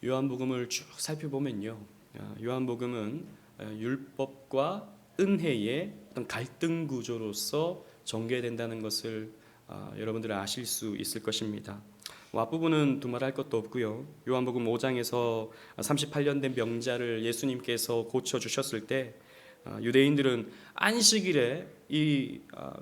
요한복음을 쭉 살펴보면요, 요한복음은 율법과 은혜의 어떤 갈등 구조로서 전개된다는 것을 여러분들은 아실 수 있을 것입니다. 앞부분은 두말할 것도 없고요. 요한복음 5장에서 38년 된 병자를 예수님께서 고쳐주셨을 때 유대인들은 안식일에 이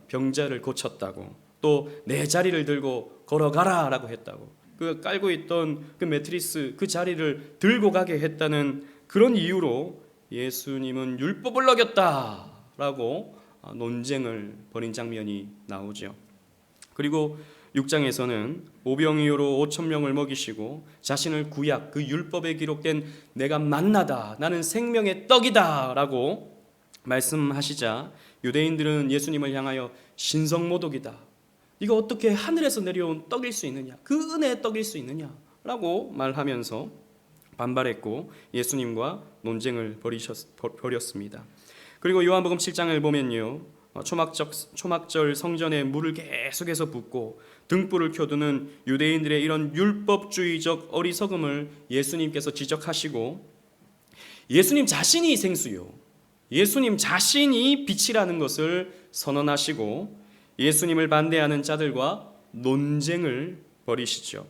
병자를 고쳤다고, 또 내 자리를 들고 걸어가라 라고 했다고, 그 깔고 있던 그 매트리스 그 자리를 들고 가게 했다는 그런 이유로 예수님은 율법을 어겼다라고 논쟁을 벌인 장면이 나오죠. 그리고 6장에서는 오병이어로 5천 명을 먹이시고 자신을 구약 그 율법에 기록된 내가 만나다, 나는 생명의 떡이다 라고 말씀하시자 유대인들은 예수님을 향하여 신성모독이다, 이거 어떻게 하늘에서 내려온 떡일 수 있느냐, 그 은혜의 떡일 수 있느냐 라고 말하면서 반발했고 예수님과 논쟁을 벌였습니다. 그리고 요한복음 7장을 보면요, 초막절 성전에 물을 계속해서 붓고 등불을 켜두는 유대인들의 이런 율법주의적 어리석음을 예수님께서 지적하시고, 예수님 자신이 생수요, 예수님 자신이 빛이라는 것을 선언하시고 예수님을 반대하는 자들과 논쟁을 벌이시죠.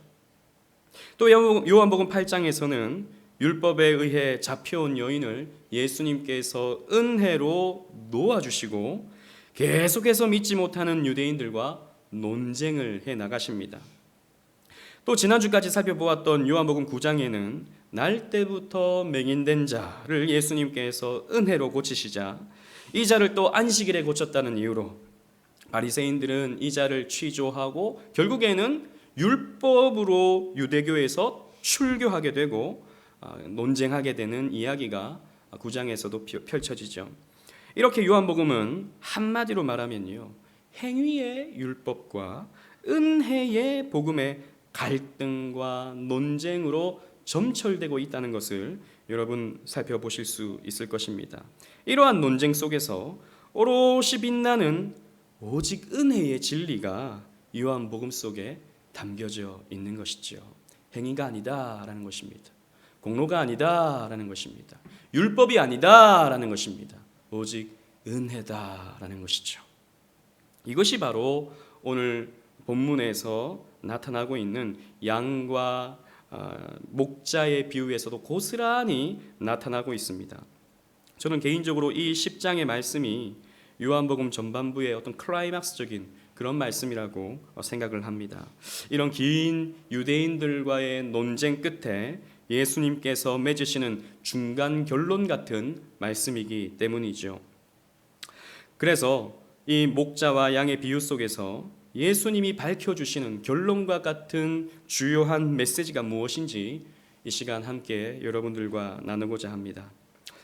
또 요한복음 8장에서는 율법에 의해 잡혀온 여인을 예수님께서 은혜로 놓아주시고 계속해서 믿지 못하는 유대인들과 논쟁을 해 나가십니다. 또 지난주까지 살펴보았던 요한복음 9장에는 날 때부터 맹인된 자를 예수님께서 은혜로 고치시자 이 자를 또 안식일에 고쳤다는 이유로 바리새인들은 이 자를 취조하고 결국에는 율법으로 유대교에서 출교하게 되고 논쟁하게 되는 이야기가 9장에서도 펼쳐지죠. 이렇게 요한복음은 한마디로 말하면요, 행위의 율법과 은혜의 복음의 갈등과 논쟁으로 점철되고 있다는 것을 여러분 살펴보실 수 있을 것입니다. 이러한 논쟁 속에서 오롯이 빛나는 오직 은혜의 진리가 요한복음 속에 담겨져 있는 것이죠. 행위가 아니다라는 것입니다. 공로가 아니다라는 것입니다. 율법이 아니다라는 것입니다. 오직 은혜다라는 것이죠. 이것이 바로 오늘 본문에서 나타나고 있는 양과 목자의 비유에서도 고스란히 나타나고 있습니다. 저는 개인적으로 이 10장의 말씀이 요한복음 전반부의 어떤 클라이막스적인 그런 말씀이라고 생각을 합니다. 이런 긴 유대인들과의 논쟁 끝에 예수님께서 맺으시는 중간 결론 같은 말씀이기 때문이죠. 그래서 이 목자와 양의 비유 속에서 예수님이 밝혀주시는 결론과 같은 주요한 메시지가 무엇인지 이 시간 함께 여러분들과 나누고자 합니다.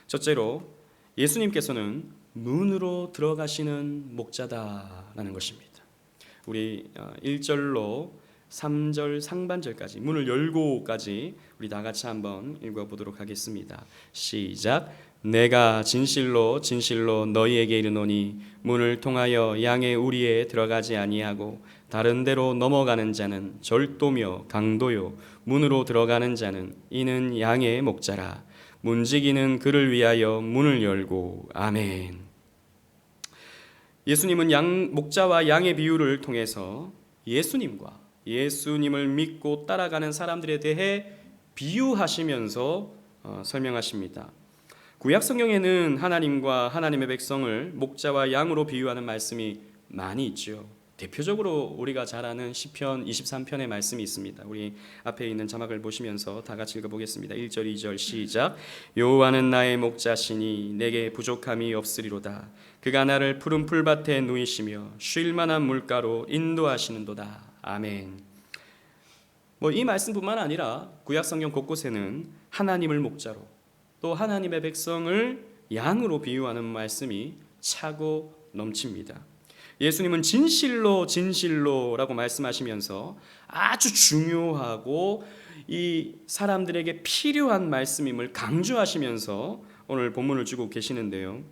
첫째로, 예수님께서는 문으로 들어가시는 목자다라는 것입니다. 우리 1절로 3절 상반절까지, 문을 열고까지 우리 다 같이 한번 읽어보도록 하겠습니다. 시작. 내가 진실로 진실로 너희에게 이르노니 문을 통하여 양의 우리에 들어가지 아니하고 다른 데로 넘어가는 자는 절도며 강도요, 문으로 들어가는 자는 이는 양의 목자라. 문지기는 그를 위하여 문을 열고. 아멘. 예수님은 목자와 양의 비유를 통해서 예수님을 믿고 따라가는 사람들에 대해 비유하시면서 설명하십니다. 구약 성경에는 하나님과 하나님의 백성을 목자와 양으로 비유하는 말씀이 많이 있죠. 대표적으로 우리가 잘 아는 시편 23편의 말씀이 있습니다. 우리 앞에 있는 자막을 보시면서 다 같이 읽어보겠습니다. 1절 2절 시작. 여호와는 나의 목자시니 내게 부족함이 없으리로다. 그가 나를 푸른 풀밭에 누이시며 쉴 만한 물가로 인도하시는도다. 아멘. 이 말씀뿐만 아니라 구약 성경 곳곳에는 하나님을 목자로 또 하나님의 백성을 양으로 비유하는 말씀이 차고 넘칩니다. 예수님은 진실로 진실로라고 말씀하시면서 아주 중요하고 이 사람들에게 필요한 말씀임을 강조하시면서 오늘 본문을 주고 계시는데요.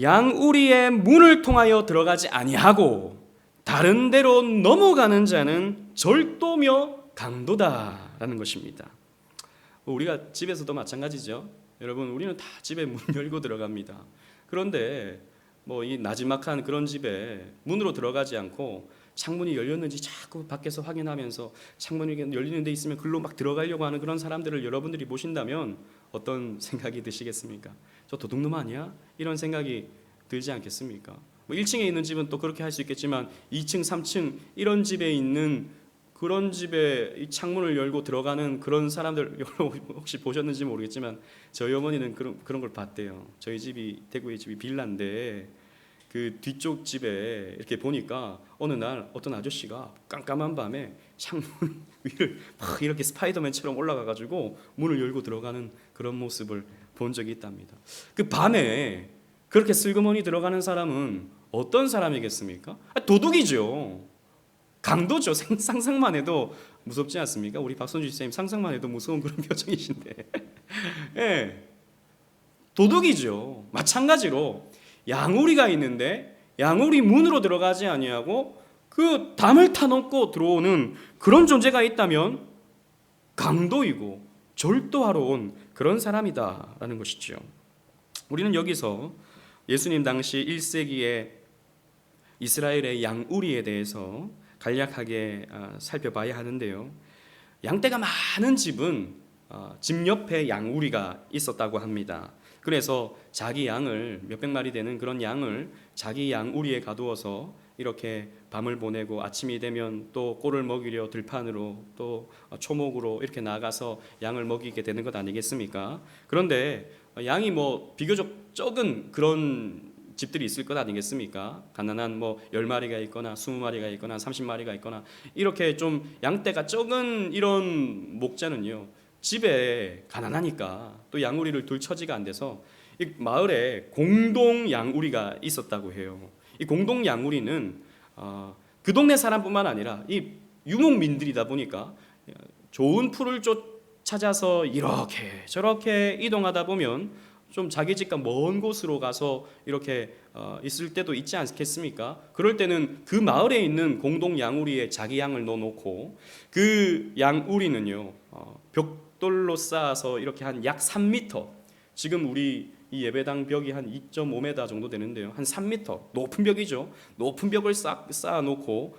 양우리의 문을 통하여 들어가지 아니하고 다른 데로 넘어가는 자는 절도며 강도다라는 것입니다. 우리가 집에서도 마찬가지죠. 여러분, 우리는 다 집에 문 열고 들어갑니다. 그런데 뭐 이 나지막한 그런 집에 문으로 들어가지 않고 창문이 열렸는지 자꾸 밖에서 확인하면서 창문이 열리는 데 있으면 글로 막 들어가려고 하는 그런 사람들을 여러분들이 보신다면 어떤 생각이 드시겠습니까? 저 도둑놈 아니야? 이런 생각이 들지 않겠습니까? 뭐 1층에 있는 집은 또 그렇게 할 수 있겠지만 2층, 3층 이런 집에 있는 그런 집에 이 창문을 열고 들어가는 그런 사람들 여러분 혹시 보셨는지 모르겠지만 저희 어머니는 그런 걸 봤대요. 저희 집이 대구의 집이 빌라인데 그 뒤쪽 집에 이렇게 보니까 어느 날 어떤 아저씨가 깜깜한 밤에 창문 위를 막 이렇게 스파이더맨처럼 올라가 가지고 문을 열고 들어가는 그런 모습을 본 적이 있답니다. 그 밤에 그렇게 슬그머니 들어가는 사람은 어떤 사람이겠습니까? 도둑이죠. 강도죠. 상상만 해도 무섭지 않습니까? 우리 박선주 집사님 상상만 해도 무서운 그런 표정이신데 예, 도둑이죠. 마찬가지로 양우리가 있는데 양우리 문으로 들어가지 아니하고 그 담을 타넘고 들어오는 그런 존재가 있다면 강도이고 절도하러 온 그런 사람이다라는 것이죠. 우리는 여기서 예수님 당시 1세기의 이스라엘의 양우리에 대해서 간략하게 살펴봐야 하는데요. 양떼가 많은 집은 집 옆에 양우리가 있었다고 합니다. 그래서 자기 양을 몇백 마리 되는 그런 양을 자기 양우리에 가두어서 이렇게 밤을 보내고 아침이 되면 또 꼴을 먹이려 들판으로 또 초목으로 이렇게 나가서 양을 먹이게 되는 것 아니겠습니까? 그런데 양이 뭐 비교적 적은 그런 집들이 있을 것 아니겠습니까? 가난한 뭐 10마리가 있거나 20마리가 있거나 30마리가 있거나 이렇게 좀 양떼가 적은 이런 목자는요. 집에 가난하니까 또 양우리를 둘 처지가 안 돼서 이 마을에 공동 양우리가 있었다고 해요. 이 공동 양우리는 그 동네 사람뿐만 아니라 이 유목민들이다 보니까 좋은 풀을 찾아서 이렇게 저렇게 이동하다 보면 좀 자기 집과 먼 곳으로 가서 이렇게 있을 때도 있지 않겠습니까? 그럴 때는 그 마을에 있는 공동 양우리에 자기 양을 넣어놓고 그 양우리는요 벽돌로 쌓아서 이렇게 한 약 3m, 지금 우리 이 예배당 벽이 한 2.5m 정도 되는데요, 한 3m 높은 벽이죠. 높은 벽을 쌓아놓고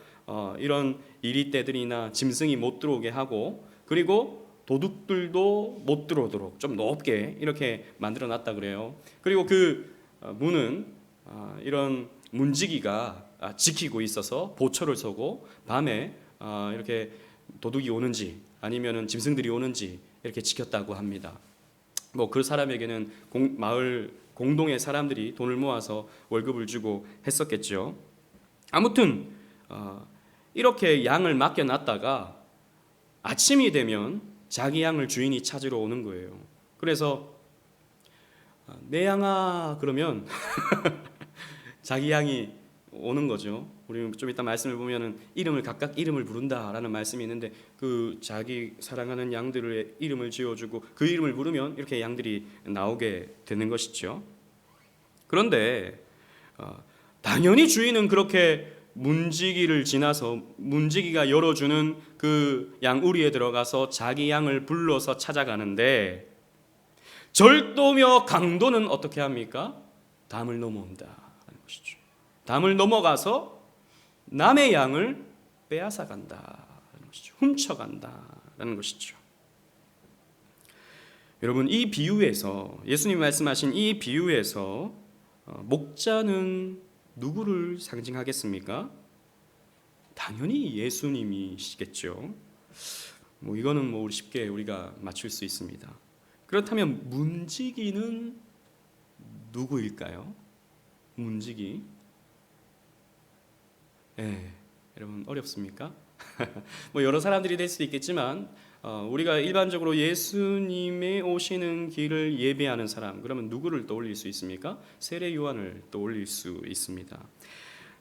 이런 이리떼들이나 짐승이 못 들어오게 하고, 그리고 도둑들도 못 들어오도록 좀 높게 이렇게 만들어 놨다 그래요. 그리고 그 문은 이런 문지기가 지키고 있어서 보초를 서고 밤에 이렇게 도둑이 오는지 아니면은 짐승들이 오는지 이렇게 지켰다고 합니다. 뭐 그 사람에게는 마을 공동의 사람들이 돈을 모아서 월급을 주고 했었겠죠. 아무튼 이렇게 양을 맡겨놨다가 아침이 되면 자기 양을 주인이 찾으러 오는 거예요. 그래서 내 양아 그러면 자기 양이 오는 거죠. 우리 좀 이따 말씀을 보면은 각각 이름을 부른다라는 말씀이 있는데 그 자기 사랑하는 양들의 이름을 지어주고 그 이름을 부르면 이렇게 양들이 나오게 되는 것이죠. 그런데 당연히 주인은 그렇게 문지기를 지나서 문지기가 열어주는 그 양우리에 들어가서 자기 양을 불러서 찾아가는데 절도며 강도는 어떻게 합니까? 담을 넘어온다는 것이죠. 담을 넘어가서 남의 양을 빼앗아 간다는 것이죠. 훔쳐간다는 것이죠. 여러분, 이 비유에서 예수님이 말씀하신 이 비유에서 목자는 누구를 상징하겠습니까? 당연히 예수님이시겠죠. 뭐 이거는 뭐 쉽게 우리가 맞출 수 있습니다. 그렇다면 문지기는 누구일까요? 문지기. 여러분 어렵습니까? 뭐 여러 사람들이 될 수도 있겠지만 우리가 일반적으로 예수님의 오시는 길을 예배하는 사람, 그러면 누구를 떠올릴 수 있습니까? 세례 요한을 떠올릴 수 있습니다.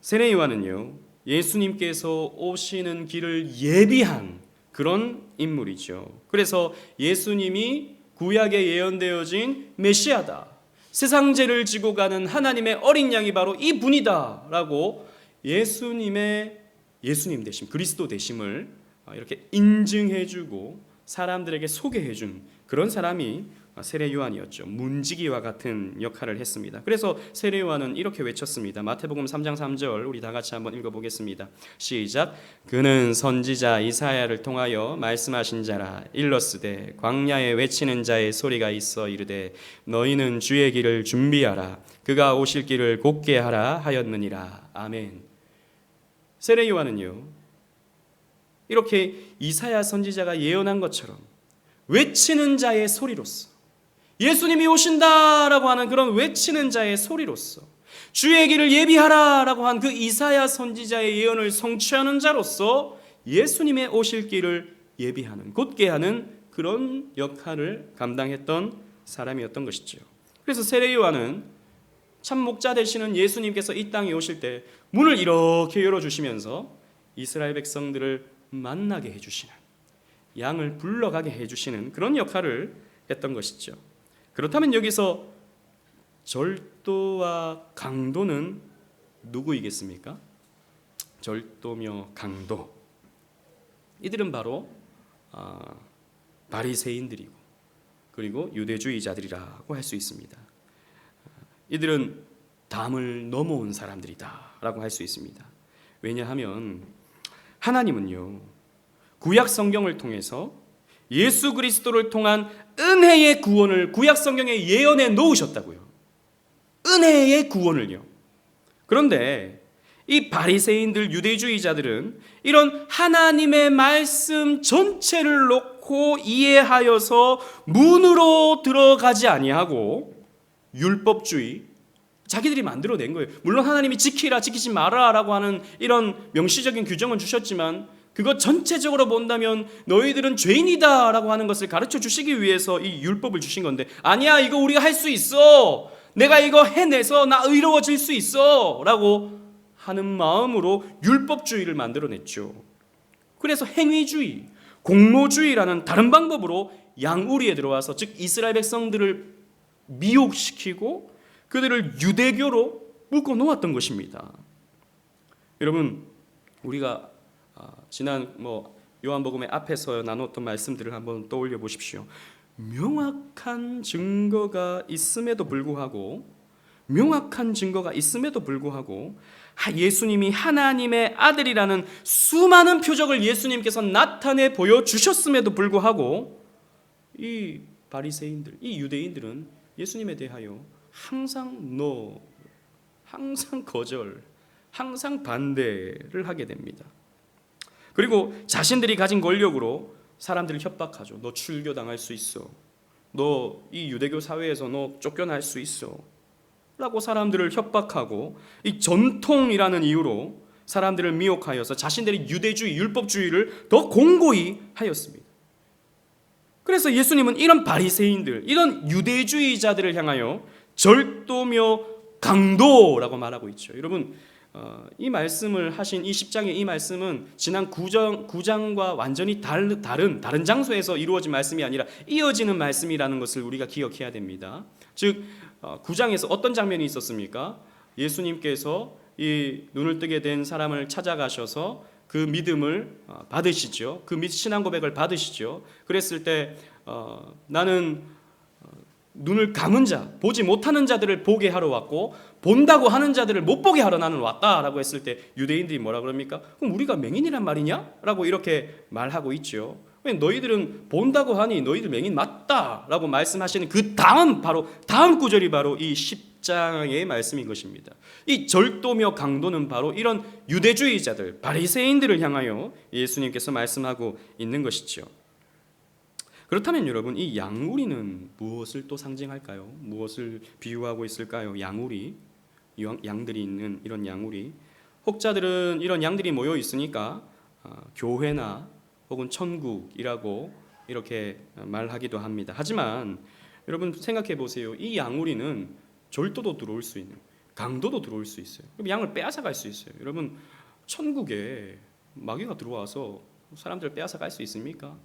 세례 요한은요, 예수님께서 오시는 길을 예비한 그런 인물이죠. 그래서 예수님이 구약에 예언되어진 메시아다, 세상 죄를 지고 가는 하나님의 어린 양이 바로 이 분이다라고 예수님 되심, 그리스도 되심을 이렇게 인증해주고 사람들에게 소개해준 그런 사람이 세례 요한이었죠. 문지기와 같은 역할을 했습니다. 그래서 세례 요한은 이렇게 외쳤습니다. 마태복음 3장 3절 우리 다 같이 한번 읽어보겠습니다. 시작. 그는 선지자 이사야를 통하여 말씀하신 자라. 일러스되 광야에 외치는 자의 소리가 있어 이르되 너희는 주의 길을 준비하라. 그가 오실 길을 곧게 하라 하였느니라. 아멘. 세례 요한은요, 이렇게 이사야 선지자가 예언한 것처럼 외치는 자의 소리로서, 예수님이 오신다라고 하는 그런 외치는 자의 소리로서, 주의 길을 예비하라라고 한 그 이사야 선지자의 예언을 성취하는 자로서 예수님의 오실 길을 예비하는, 곧게 하는 그런 역할을 감당했던 사람이었던 것이죠. 그래서 세례 요한은 참 목자 되시는 예수님께서 이 땅에 오실 때 문을 이렇게 열어주시면서 이스라엘 백성들을 만나게 해주시는, 양을 불러가게 해주시는 그런 역할을 했던 것이죠. 그렇다면 여기서 절도와 강도는 누구이겠습니까? 절도며 강도, 이들은 바로 바리새인들이고 그리고 유대주의자들이라고 할 수 있습니다. 이들은 담을 넘어온 사람들이다라고 할 수 있습니다. 왜냐하면 하나님은요, 구약 성경을 통해서 예수 그리스도를 통한 은혜의 구원을 구약 성경에 예언해 놓으셨다고요. 은혜의 구원을요. 그런데 이 바리새인들, 유대주의자들은 이런 하나님의 말씀 전체를 놓고 이해하여서 문으로 들어가지 아니하고 율법주의, 자기들이 만들어낸 거예요. 물론 하나님이 지키라 지키지 마라라고 하는 이런 명시적인 규정은 주셨지만 그것 전체적으로 본다면 너희들은 죄인이다라고 하는 것을 가르쳐 주시기 위해서 이 율법을 주신 건데, 아니야, 이거 우리가 할 수 있어, 내가 이거 해내서 나 의로워질 수 있어 라고 하는 마음으로 율법주의를 만들어냈죠. 그래서 행위주의, 공로주의라는 다른 방법으로 양우리에 들어와서, 즉 이스라엘 백성들을 미혹시키고 그들을 유대교로 묶어 놓았던 것입니다. 여러분, 우리가 지난 요한복음의 앞에서 나눴던 말씀들을 한번 떠올려 보십시오. 명확한 증거가 있음에도 불구하고 예수님이 하나님의 아들이라는 수많은 표적을 예수님께서 나타내 보여주셨음에도 불구하고 이 바리새인들, 이 유대인들은 예수님에 대하여 항상 no, 항상 거절, 항상 반대를 하게 됩니다. 그리고 자신들이 가진 권력으로 사람들을 협박하죠. 너 출교당할 수 있어, 너 이 유대교 사회에서 너 쫓겨날 수 있어 라고 사람들을 협박하고, 이 전통이라는 이유로 사람들을 미혹하여서 자신들의 유대주의, 율법주의를 더 공고히 하였습니다. 그래서 예수님은 이런 바리새인들, 이런 유대주의자들을 향하여 절도며 강도라고 말하고 있죠. 여러분, 이 말씀을 하신 이 10장의 이 말씀은 지난 9장과 완전히 다른 장소에서 이루어진 말씀이 아니라 이어지는 말씀이라는 것을 우리가 기억해야 됩니다. 즉 9장에서 어떤 장면이 있었습니까? 예수님께서 이 눈을 뜨게 된 사람을 찾아가셔서 그 믿음을 받으시죠. 그 신앙 고백을 받으시죠. 그랬을 때 나는 눈을 감은 자, 보지 못하는 자들을 보게 하러 왔고 본다고 하는 자들을 못 보게 하러 나는 왔다라고 했을 때 유대인들이 뭐라 그럽니까? 그럼 우리가 맹인이란 말이냐? 라고 이렇게 말하고 있죠. 왜 너희들은 본다고 하니 너희들 맹인 맞다라고 말씀하시는 그 다음 구절이 바로 이 10장의 말씀인 것입니다. 이 절도며 강도는 바로 이런 유대주의자들, 바리새인들을 향하여 예수님께서 말씀하고 있는 것이죠. 그렇다면 여러분, 이 양우리는 무엇을 또 상징할까요? 무엇을 비유하고 있을까요? 양우리, 양들이 있는 이런 양우리. 혹자들은 이런 양들이 모여 있으니까 교회나 혹은 천국이라고 이렇게 말하기도 합니다. 하지만 여러분 생각해 보세요. 이 양우리는 절도도 들어올 수 있는, 강도도 들어올 수 있어요. 양을 빼앗아 갈 수 있어요. 여러분, 천국에 마귀가 들어와서 사람들을 빼앗아 갈 수 있습니까?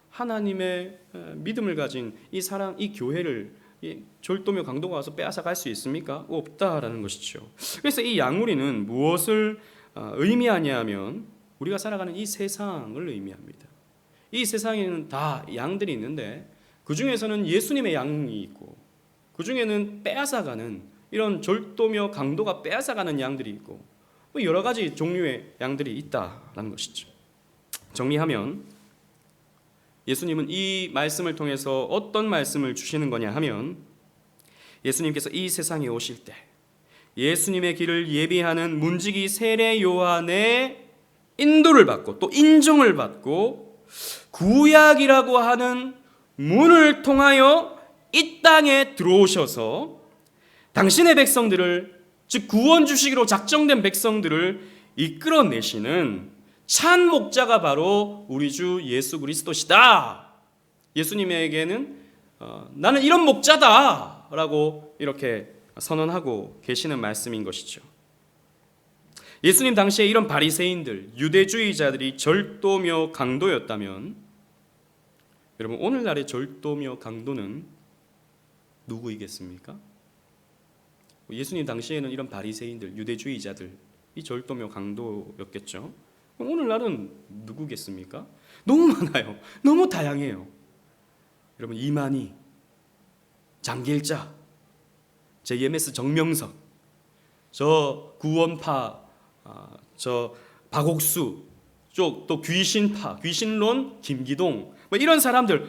하나님의 믿음을 가진 이 교회를 절도며 강도가 와서 빼앗아 갈 수 있습니까? 없다라는 것이죠. 그래서 이 양우리는 무엇을 의미하냐 하면 우리가 살아가는 이 세상을 의미합니다. 이 세상에는 다 양들이 있는데 그 중에서는 예수님의 양이 있고, 그 중에는 빼앗아가는 이런 절도며 강도가 빼앗아가는 양들이 있고, 여러 가지 종류의 양들이 있다라는 것이죠. 정리하면 예수님은 이 말씀을 통해서 어떤 말씀을 주시는 거냐 하면, 예수님께서 이 세상에 오실 때 예수님의 길을 예비하는 문지기 세례 요한의 인도를 받고 또 인정을 받고 구약이라고 하는 문을 통하여 이 땅에 들어오셔서 당신의 백성들을, 즉 구원 주시기로 작정된 백성들을 이끌어내시는 참 목자가 바로 우리 주 예수 그리스도시다. 예수님에게는 나는 이런 목자다 라고 이렇게 선언하고 계시는 말씀인 것이죠. 예수님 당시에 이런 바리새인들, 유대주의자들이 절도며 강도였다면, 여러분 오늘날의 절도며 강도는 누구이겠습니까? 예수님 당시에는 이런 바리새인들, 유대주의자들이 절도며 강도였겠죠. 오늘날은 누구겠습니까? 너무 많아요. 너무 다양해요. 여러분 이만희, 장길자, JMS 정명석, 저 구원파, 저 박옥수 쪽, 또 귀신파, 귀신론 김기동, 이런 사람들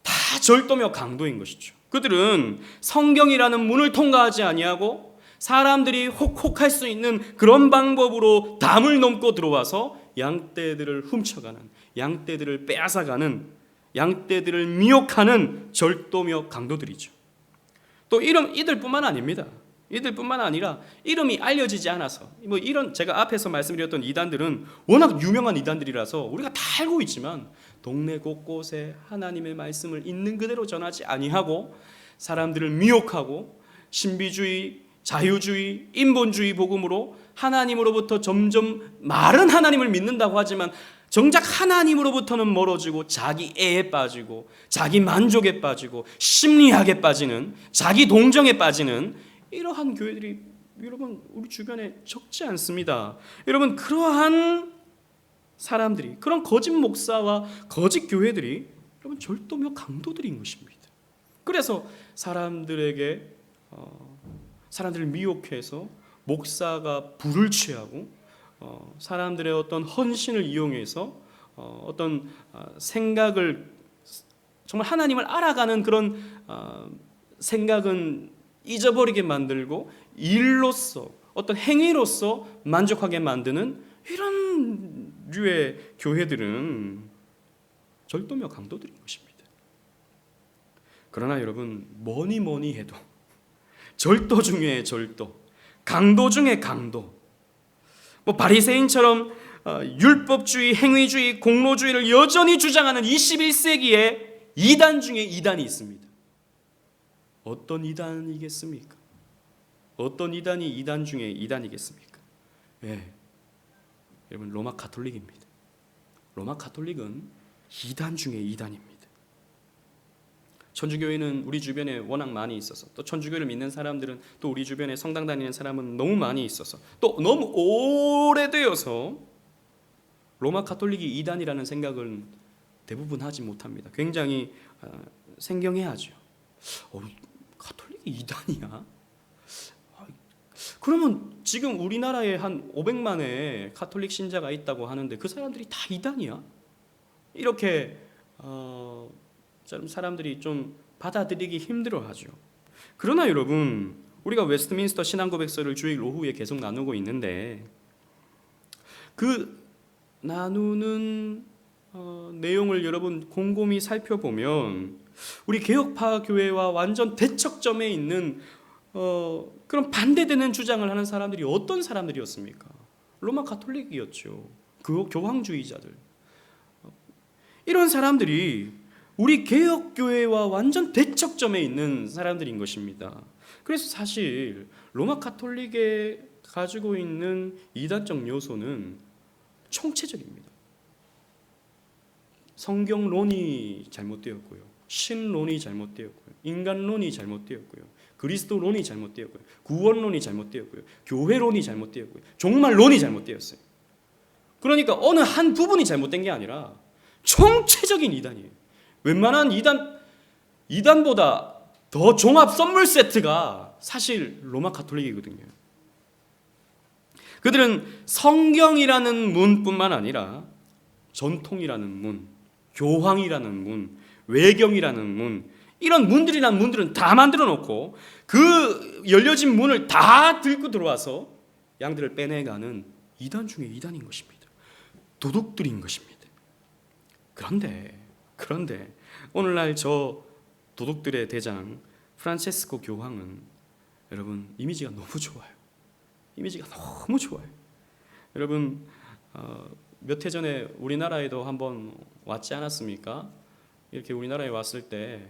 다 절도며 강도인 것이죠. 그들은 성경이라는 문을 통과하지 아니하고 사람들이 혹혹할 수 있는 그런 방법으로 담을 넘고 들어와서 양떼들을 훔쳐가는, 양떼들을 빼앗아가는, 양떼들을 미혹하는 절도며 강도들이죠. 또 이들뿐만 아닙니다. 이들뿐만 아니라 이름이 알려지지 않아서, 이런 제가 앞에서 말씀드렸던 이단들은 워낙 유명한 이단들이라서 우리가 다 알고 있지만 동네 곳곳에 하나님의 말씀을 있는 그대로 전하지 아니하고 사람들을 미혹하고 신비주의, 자유주의, 인본주의 복음으로 하나님으로부터 점점 말은 하나님을 믿는다고 하지만 정작 하나님으로부터는 멀어지고 자기 애에 빠지고 자기 만족에 빠지고 심리학에 빠지는, 자기 동정에 빠지는 이러한 교회들이 여러분 우리 주변에 적지 않습니다. 여러분 그러한 사람들이, 그런 거짓 목사와 거짓 교회들이 여러분 절도며 강도들인 것입니다. 그래서 사람들을 미혹해서 목사가 불을 취하고 사람들의 어떤 헌신을 이용해서 어떤 생각을, 정말 하나님을 알아가는 그런 생각은 잊어버리게 만들고 일로서, 어떤 행위로서 만족하게 만드는 이런 류의 교회들은 절도며 강도들인 것입니다. 그러나 여러분 뭐니 해도 절도 중에 절도, 강도 중에 강도, 바리새인처럼 율법주의, 행위주의, 공로주의를 여전히 주장하는 21세기에 이단 중에 이단이 있습니다. 어떤 이단이겠습니까? 어떤 이단이 이단 중에 이단이겠습니까? 여러분 로마 가톨릭입니다. 로마 가톨릭은 이단 중에 이단입니다. 천주교회는 우리 주변에 워낙 많이 있어서, 또 천주교를 믿는 사람들은 또 우리 주변에 성당 다니는 사람은 너무 많이 있어서, 또 너무 오래되어서 로마 가톨릭이 이단이라는 생각은 대부분 하지 못합니다. 굉장히 생경해하죠. 가톨릭이 이단이야? 그러면 지금 우리나라에 한 500만의 가톨릭 신자가 있다고 하는데 그 사람들이 다 이단이야? 이렇게 사람들이 좀 받아들이기 힘들어하죠. 그러나 여러분 우리가 웨스트민스터 신앙고백서를 주일 오후에 계속 나누고 있는데 그 나누는 내용을 여러분 곰곰이 살펴보면 우리 개혁파 교회와 완전 대척점에 있는 그런 반대되는 주장을 하는 사람들이 어떤 사람들이었습니까? 로마 가톨릭이었죠. 그 교황주의자들. 이런 사람들이 우리 개혁교회와 완전 대척점에 있는 사람들인 것입니다. 그래서 사실 로마 가톨릭에 가지고 있는 이단적 요소는 총체적입니다. 성경론이 잘못되었고요, 신론이 잘못되었고요, 인간론이 잘못되었고요, 그리스도론이 잘못되었고요, 구원론이 잘못되었고요, 교회론이 잘못되었고요, 종말론이 잘못되었어요. 그러니까 어느 한 부분이 잘못된 게 아니라 총체적인 이단이에요. 웬만한 이단 이단보다 더 종합 선물 세트가 사실 로마 가톨릭이거든요. 그들은 성경이라는 문뿐만 아니라 전통이라는 문, 교황이라는 문, 외경이라는 문, 이런 문들이란 문들은 다 만들어 놓고 그 열려진 문을 다 들고 들어와서 양들을 빼내가는 이단 중에 이단인 것입니다. 도둑들인 것입니다. 그런데 오늘날 저 도둑들의 대장 프란체스코 교황은 여러분 이미지가 너무 좋아요. 이미지가 너무 좋아요. 여러분 몇 해 전에 우리나라에도 한번 왔지 않았습니까? 이렇게 우리나라에 왔을 때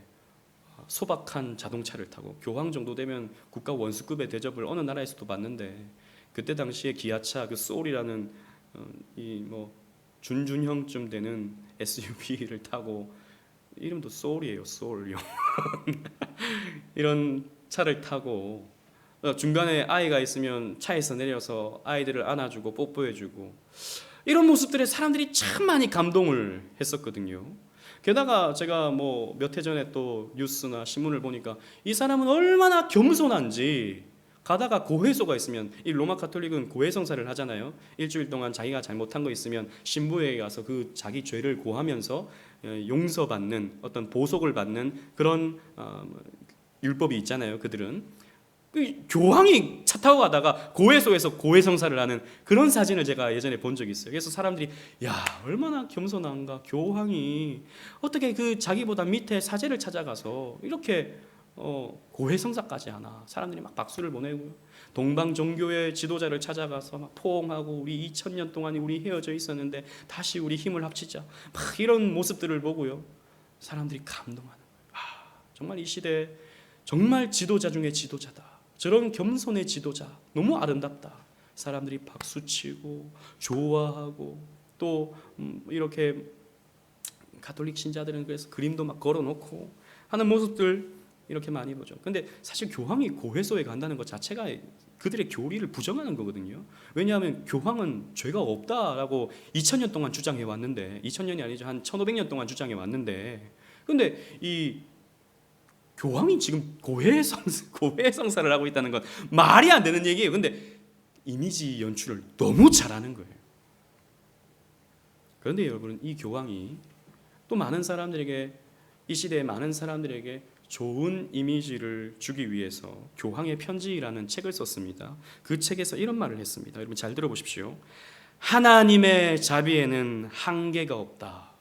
소박한 자동차를 타고 교황 정도 되면 국가 원수급의 대접을 어느 나라에서도 받는데 그때 당시에 기아차 그 소울이라는 이 뭐 준준형쯤 되는 SUV를 타고 이름도 소울이에요. 소울요. 이런 차를 타고 중간에 아이가 있으면 차에서 내려서 아이들을 안아주고 뽀뽀해주고 이런 모습들에 사람들이 참 많이 감동을 했었거든요. 게다가 제가 뭐 몇 해 전에 또 뉴스나 신문을 보니까 이 사람은 얼마나 겸손한지 가다가 고해소가 있으면 이 로마 가톨릭은 고해성사를 하잖아요. 일주일 동안 자기가 잘못한 거 있으면 신부에게 가서 그 자기 죄를 고하면서 용서받는 어떤 보속을 받는 그런 율법이 있잖아요. 그들은 교황이 차 타고 가다가 고해소에서 고해성사를 하는 그런 사진을 제가 예전에 본 적이 있어요. 그래서 사람들이 야 얼마나 겸손한가, 교황이 어떻게 그 자기보다 밑에 사제를 찾아가서 이렇게 고해성사까지 하나. 사람들이 막 박수를 보내고요. 동방 종교의 지도자를 찾아가서 막 포옹하고 우리 2000년 동안 우리 헤어져 있었는데 다시 우리 힘을 합치자. 막 이런 모습들을 보고요. 사람들이 감동하는 거예요. 정말 이 시대 정말 지도자 중에 지도자다. 저런 겸손의 지도자 너무 아름답다. 사람들이 박수치고 좋아하고 또 이렇게 가톨릭 신자들은 그래서 그림도 막 걸어놓고 하는 모습들 이렇게 많이 보죠. 근데 사실 교황이 고해소에 간다는 것 자체가 그들의 교리를 부정하는 거거든요. 왜냐하면 교황은 죄가 없다라고 2000년 동안 주장해 왔는데 2000년이 아니죠. 한 1500년 동안 주장해 왔는데 근데 이 교황이 지금 고해성사를 하고 있다는 건 말이 안 되는 얘기예요. 근데 이미지 연출을 너무 잘하는 거예요. 그런데 여러분 이 교황이 또 많은 사람들에게 이 시대의 많은 사람들에게 좋은 이미지를 주기 위해서 교황의 편지라는 책을 썼습니다. 그 책에서 이런 말을 했습니다. 여러분 잘 들어보십시오. 하나님의 자비에는 한계가 없다.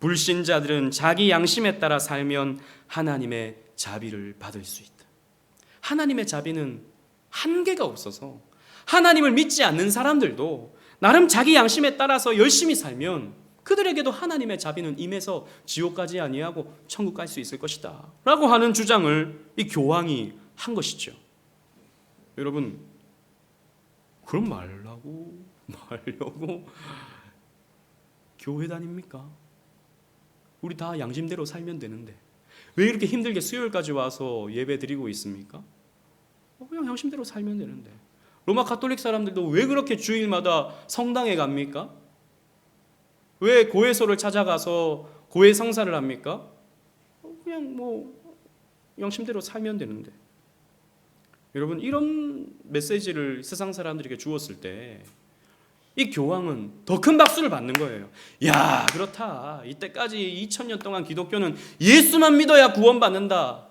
불신자들은 자기 양심에 따라 살면 하나님의 자비를 받을 수 있다. 하나님의 자비는 한계가 없어서 하나님을 믿지 않는 사람들도 나름 자기 양심에 따라서 열심히 살면 그들에게도 하나님의 자비는 임해서 지옥 가지 아니하고 천국 갈 수 있을 것이다 라고 하는 주장을 이 교황이 한 것이죠. 여러분 그럼 말려고 교회 다닙니까? 우리 다 양심대로 살면 되는데 왜 이렇게 힘들게 수요일까지 와서 예배 드리고 있습니까? 그냥 양심대로 살면 되는데 로마 가톨릭 사람들도 왜 그렇게 주일마다 성당에 갑니까? 왜 고해소를 찾아가서 고해 성사를 합니까? 그냥 뭐 양심대로 살면 되는데 여러분 이런 메시지를 세상 사람들에게 주었을 때 이 교황은 더 큰 박수를 받는 거예요. 야 그렇다. 이때까지 2000년 동안 기독교는 예수만 믿어야 구원받는다.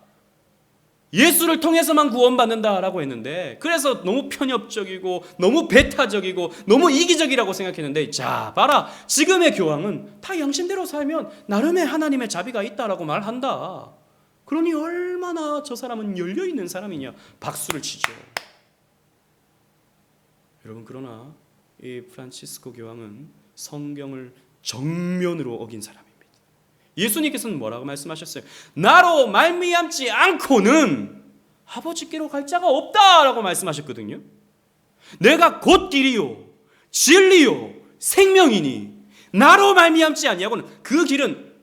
예수를 통해서만 구원받는다라고 했는데 그래서 너무 편협적이고 너무 배타적이고 너무 이기적이라고 생각했는데 자 봐라 지금의 교황은 다 양심대로 살면 나름의 하나님의 자비가 있다라고 말한다. 그러니 얼마나 저 사람은 열려있는 사람이냐 박수를 치죠. 여러분 그러나 이 프란치스코 교황은 성경을 정면으로 어긴 사람입니다. 예수님께서는 뭐라고 말씀하셨어요? 나로 말미암지 않고는 아버지께로 갈 자가 없다라고 말씀하셨거든요. 내가 곧 길이요 진리요 생명이니 나로 말미암지 아니하고는 그 길은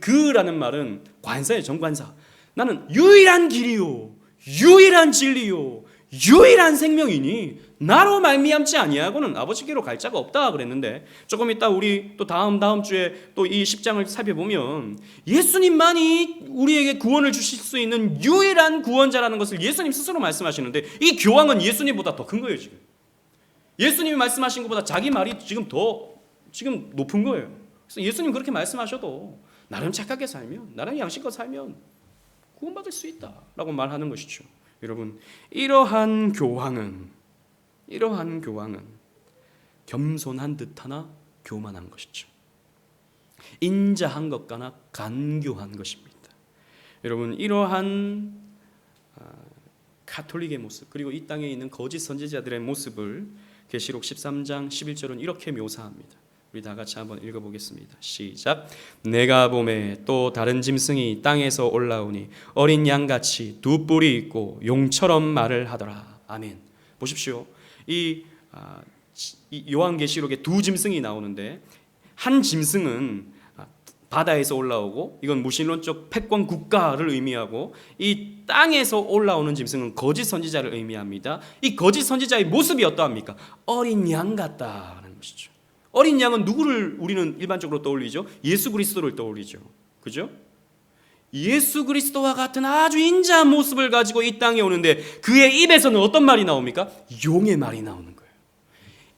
그라는 말은 관사예요. 정관사. 나는 유일한 길이요 유일한 진리요 유일한 생명이니 나로 말미암지 아니하고는 아버지께로 갈 자가 없다 그랬는데, 조금 이따 우리 또 다음 주에 또 이 10장을 살펴보면 예수님만이 우리에게 구원을 주실 수 있는 유일한 구원자라는 것을 예수님 스스로 말씀하시는데, 이 교황은 예수님보다 더 큰 거예요. 지금 예수님이 말씀하신 것보다 자기 말이 지금 높은 거예요. 그래서 예수님 그렇게 말씀하셔도 나름 착하게 살면, 나름 양식껏 살면 구원받을 수 있다라고 말하는 것이죠. 여러분, 이러한 교황은 겸손한 듯하나 교만한 것이죠. 인자한 것과나 간교한 것입니다. 여러분, 이러한 가톨릭의 모습, 그리고 이 땅에 있는 거짓 선지자들의 모습을 계시록 13장 11절은 이렇게 묘사합니다. 우리 다 같이 한번 읽어보겠습니다. 시작. 내가 보매 또 다른 짐승이 땅에서 올라오니 어린 양같이 두 뿔이 있고 용처럼 말을 하더라. 아멘. 보십시오. 이 요한계시록에 두 짐승이 나오는데, 한 짐승은 바다에서 올라오고, 이건 무신론적 패권 국가를 의미하고, 이 땅에서 올라오는 짐승은 거짓 선지자를 의미합니다. 이 거짓 선지자의 모습이 어떠합니까? 어린 양 같다라는 것이죠. 어린 양은 누구를 우리는 일반적으로 떠올리죠? 예수 그리스도를 떠올리죠. 그죠? 예수 그리스도와 같은 아주 인자한 모습을 가지고 이 땅에 오는데, 그의 입에서는 어떤 말이 나옵니까? 용의 말이 나오는 거예요.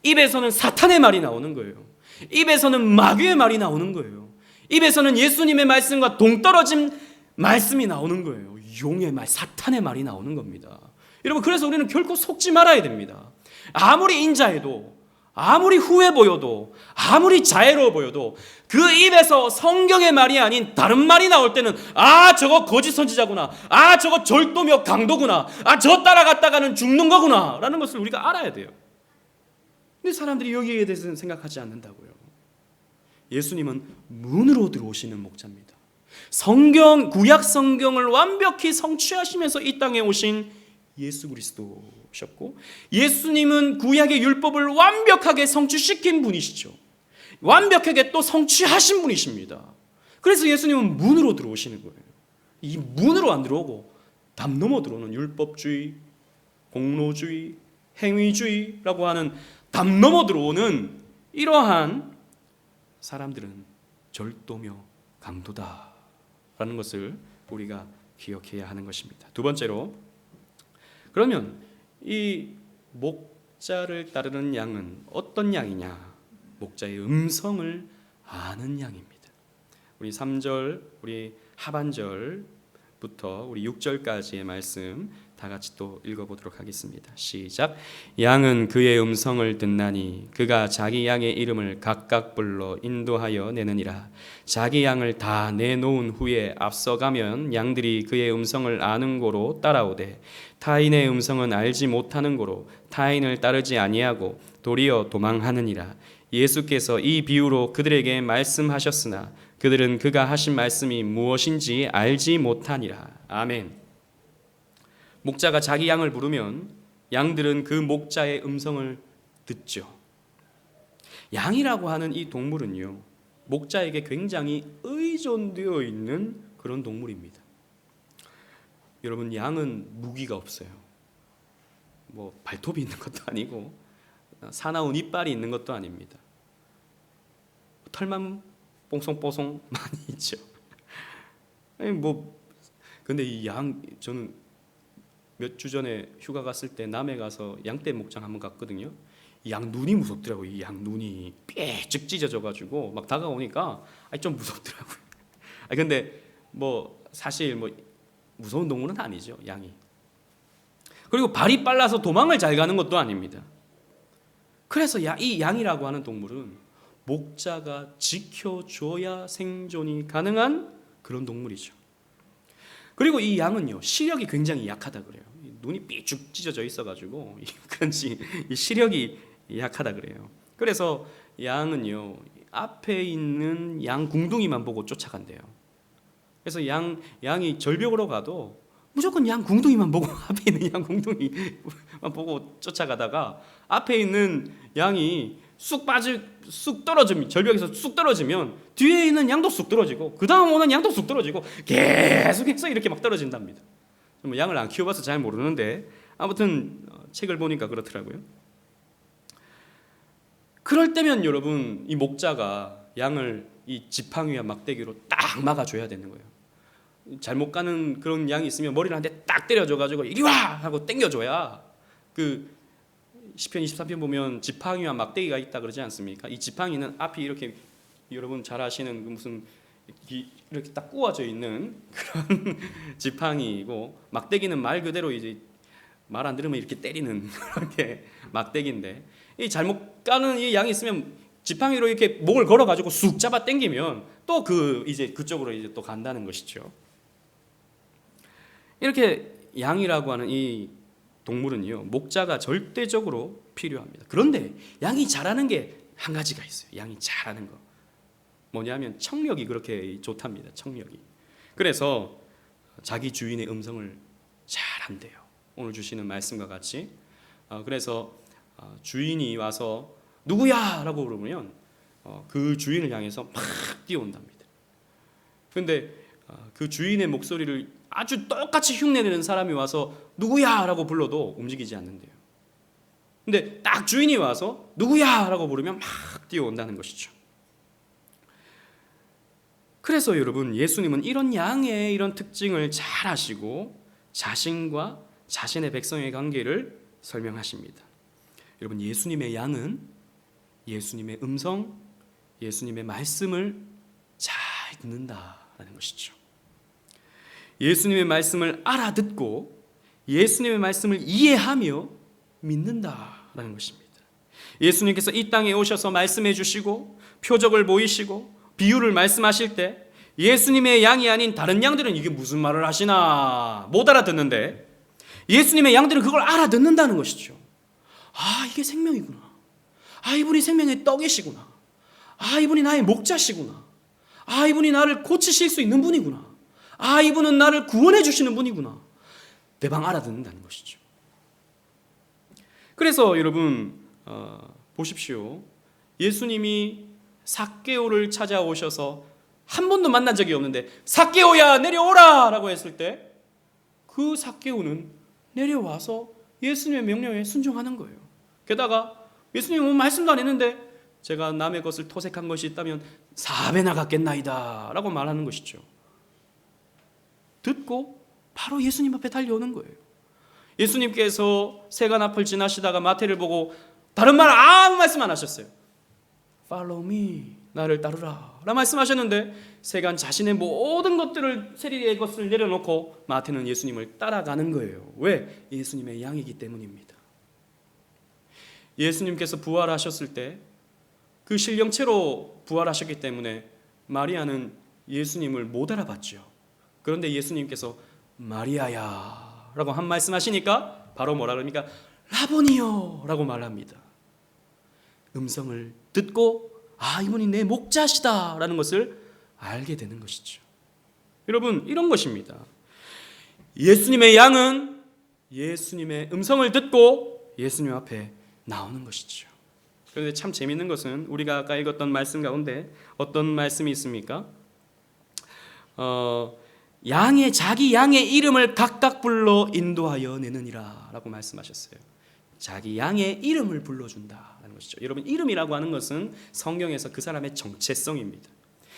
입에서는 사탄의 말이 나오는 거예요. 입에서는 마귀의 말이 나오는 거예요. 입에서는 예수님의 말씀과 동떨어진 말씀이 나오는 거예요. 용의 말, 사탄의 말이 나오는 겁니다. 여러분, 그래서 우리는 결코 속지 말아야 됩니다. 아무리 인자해도, 아무리 후해 보여도, 아무리 자애로워 보여도 그 입에서 성경의 말이 아닌 다른 말이 나올 때는, 아, 저거 거짓 선지자구나, 아, 저거 절도며 강도구나, 아, 저 따라갔다가는 죽는 거구나 라는 것을 우리가 알아야 돼요. 근데 사람들이 여기에 대해서는 생각하지 않는다고요. 예수님은 문으로 들어오시는 목자입니다. 구약 성경을 완벽히 성취하시면서 이 땅에 오신 예수 그리스도셨고, 예수님은 구약의 율법을 완벽하게 성취시킨 분이시죠. 완벽하게 또 성취하신 분이십니다. 그래서 예수님은 문으로 들어오시는 거예요. 이 문으로 안 들어오고 담 넘어 들어오는 율법주의, 공로주의, 행위주의라고 하는 담 넘어 들어오는 이러한 사람들은 절도며 강도다라는 것을 우리가 기억해야 하는 것입니다. 두 번째로, 그러면 이 목자를 따르는 양은 어떤 양이냐? 목자의 음성을 아는 양입니다. 우리 3절, 우리 하반절부터 우리 6절까지의 말씀 다 같이 또 읽어보도록 하겠습니다. 시작. 양은 그의 음성을 듣나니 그가 자기 양의 이름을 각각 불러 인도하여 내느니라. 자기 양을 다 내놓은 후에 앞서가면 양들이 그의 음성을 아는 고로 따라오되, 타인의 음성은 알지 못하는 고로 타인을 따르지 아니하고 도리어 도망하느니라. 예수께서 이 비유로 그들에게 말씀하셨으나 그들은 그가 하신 말씀이 무엇인지 알지 못하니라. 아멘. 목자가 자기 양을 부르면 양들은 그 목자의 음성을 듣죠. 양이라고 하는 이 동물은요, 목자에게 굉장히 의존되어 있는 그런 동물입니다. 여러분, 양은 무기가 없어요. 뭐 발톱이 있는 것도 아니고 사나운 이빨이 있는 것도 아닙니다. 털만 뽕송뽕송 많이 있죠. 아니 근데 이 양, 저는 몇 주 전에 휴가 갔을 때 남해 가서 양떼 목장 한번 갔거든요. 양 눈이 무섭더라고요. 이 양 눈이 삐쭉 찢어져가지고 막 다가오니까 좀 무섭더라고요. 근데 사실 무서운 동물은 아니죠, 양이. 그리고 발이 빨라서 도망을 잘 가는 것도 아닙니다. 그래서 이 양이라고 하는 동물은 목자가 지켜줘야 생존이 가능한 그런 동물이죠. 그리고 이 양은요, 시력이 굉장히 약하다 그래요. 눈이 삐쭉 찢어져 있어가지고 그런지 시력이 약하다 그래요. 그래서 양은요, 앞에 있는 양 궁둥이만 보고 쫓아간대요. 그래서 양이 절벽으로 가도 무조건 양 궁둥이만 보고 앞에 있는 양 궁둥이만 보고 쫓아가다가 앞에 있는 양이 쑥 떨어지면, 절벽에서 쑥 떨어지면 뒤에 있는 양도 쑥 떨어지고 그 다음 오는 양도 쑥 떨어지고 계속해서 이렇게 막 떨어진답니다. 양을 안 키워봐서 잘 모르는데 아무튼 책을 보니까 그렇더라고요. 그럴 때면 여러분 이 목자가 양을 이 지팡이와 막대기로 딱 막아줘야 되는 거예요. 잘못 가는 그런 양이 있으면 머리를 한 대 딱 때려줘가지고 이리 와! 하고 땡겨줘야 그 시편 23편 보면 지팡이와 막대기가 있다 그러지 않습니까? 이 지팡이는 앞이 이렇게 여러분 잘 아시는 그 무슨 이렇게 딱 구워져 있는 그런 지팡이이고 막대기는 말 그대로 이제 말 안 들으면 이렇게 때리는 그렇게 막대기인데 이 잘못 가는 이 양이 있으면 지팡이로 이렇게 목을 걸어가지고 쑥 잡아 당기면 또 이제 그쪽으로 이제 또 간다는 것이죠. 이렇게 양이라고 하는 이 동물은요 목자가 절대적으로 필요합니다. 그런데 양이 잘하는 게 한 가지가 있어요. 양이 잘하는 거 뭐냐면 청력이 그렇게 좋답니다. 청력이. 그래서 자기 주인의 음성을 잘 한대요. 오늘 주시는 말씀과 같이. 그래서 주인이 와서 누구야? 라고 물으면 그 주인을 향해서 막 뛰어온답니다. 그런데 그 주인의 목소리를 아주 똑같이 흉내내는 사람이 와서 누구야? 라고 불러도 움직이지 않는데요. 근데 딱 주인이 와서 누구야? 라고 부르면 막 뛰어온다는 것이죠. 그래서 여러분 예수님은 이런 양의 이런 특징을 잘 아시고 자신과 자신의 백성의 관계를 설명하십니다. 여러분 예수님의 양은 예수님의 음성, 예수님의 말씀을 잘 듣는다라는 것이죠. 예수님의 말씀을 알아듣고 예수님의 말씀을 이해하며 믿는다라는 것입니다. 예수님께서 이 땅에 오셔서 말씀해 주시고 표적을 보이시고 비유를 말씀하실 때 예수님의 양이 아닌 다른 양들은 이게 무슨 말을 하시나 못 알아듣는데 예수님의 양들은 그걸 알아듣는다는 것이죠. 아, 이게 생명이구나. 아, 이분이 생명의 떡이시구나. 아, 이분이 나의 목자시구나. 아, 이분이 나를 고치실 수 있는 분이구나. 아, 이분은 나를 구원해 주시는 분이구나. 대방 알아듣는다는 것이죠. 그래서 여러분 보십시오. 예수님이 삭개오를 찾아오셔서 한 번도 만난 적이 없는데 삭개오야 내려오라 라고 했을 때 그 삭개오는 내려와서 예수님의 명령에 순종하는 거예요. 게다가 예수님은 말씀도 안 했는데 제가 남의 것을 토색한 것이 있다면 4배나 갚겠나이다 라고 말하는 것이죠. 듣고 바로 예수님 앞에 달려오는 거예요. 예수님께서 세관 앞을 지나시다가 마태를 보고 다른 말 아무 말씀 안 하셨어요. Follow me, 나를 따르라 라고 말씀하셨는데 세관 자신의 모든 것들을 세리의 것을 내려놓고 마태는 예수님을 따라가는 거예요. 왜? 예수님의 양이기 때문입니다. 예수님께서 부활하셨을 때 그 신령체로 부활하셨기 때문에 마리아는 예수님을 못 알아봤죠. 그런데 예수님께서 마리아야 라고 한 말씀하시니까 바로 뭐라 그럽니까? 라보니요 라고 말합니다. 음성을 듣고 아, 이분이 내 목자시다 라는 것을 알게 되는 것이죠. 여러분 이런 것입니다. 예수님의 양은 예수님의 음성을 듣고 예수님 앞에 나오는 것이죠. 그런데 참 재미있는 것은 우리가 아까 읽었던 말씀 가운데 어떤 말씀이 있습니까? 자기 양의 이름을 각각 불러 인도하여 내느니라 라고 말씀하셨어요. 자기 양의 이름을 불러준다는 것이죠. 여러분 이름이라고 하는 것은 성경에서 그 사람의 정체성입니다.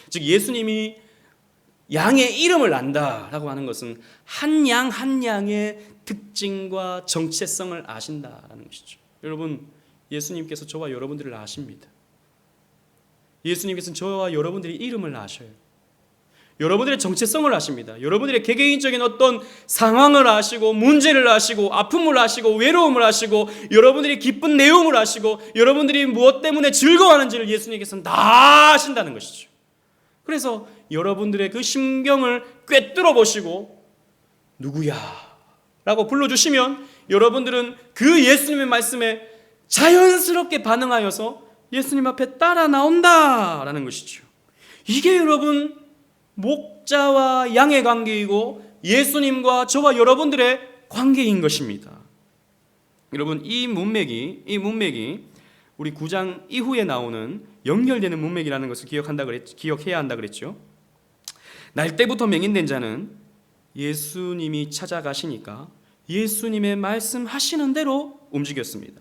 즉 예수님이 양의 이름을 안다라고 하는 것은 한 양 한 양의 특징과 정체성을 아신다라는 것이죠. 여러분 예수님께서 저와 여러분들을 아십니다. 예수님께서는 저와 여러분들의 이름을 아셔요. 여러분들의 정체성을 아십니다. 여러분들의 개개인적인 어떤 상황을 아시고 문제를 아시고 아픔을 아시고 외로움을 아시고 여러분들이 기쁜 내용을 아시고 여러분들이 무엇 때문에 즐거워하는지를 예수님께서는 다 아신다는 것이죠. 그래서 여러분들의 그 심경을 꿰뚫어 보시고 누구야? 라고 불러주시면 여러분들은 그 예수님의 말씀에 자연스럽게 반응하여서 예수님 앞에 따라 나온다라는 것이죠. 이게 여러분 목자와 양의 관계이고 예수님과 저와 여러분들의 관계인 것입니다. 여러분 이 문맥이 우리 9장 이후에 나오는 연결되는 문맥이라는 것을 기억해야 한다 그랬죠. 날 때부터 맹인된 자는 예수님이 찾아가시니까 예수님의 말씀하시는 대로 움직였습니다.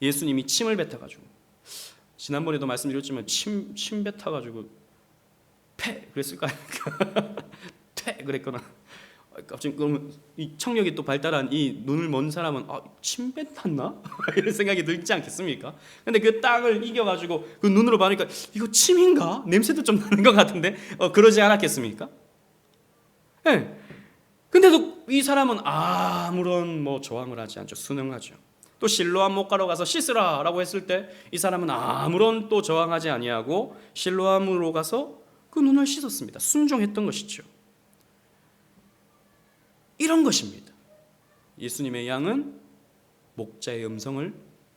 예수님이 침을 뱉어가지고, 지난번에도 말씀드렸지만 침 뱉어가지고 패 그랬을까요? 퇴 그랬거나, 갑자기 그러면 이 청력이 또 발달한 이 눈을 먼 사람은 침 뱉었나? 이런 생각이 들지 않겠습니까? 근데 그 땅을 이겨가지고 그 눈으로 봐니까 이거 침인가? 냄새도 좀 나는 것 같은데 그러지 않았겠습니까? 네. 근데도 이 사람은 아무런 저항을 하지 않죠. 순응하죠. 또 실로암 목가로 가서 씻으라라고 했을 때 이 사람은 아무런 또 저항하지 아니하고 실로암으로 가서 그 눈을 씻었습니다. 순종했던 것이죠. 이런 것입니다. 예수님의 양은 목자의 음성을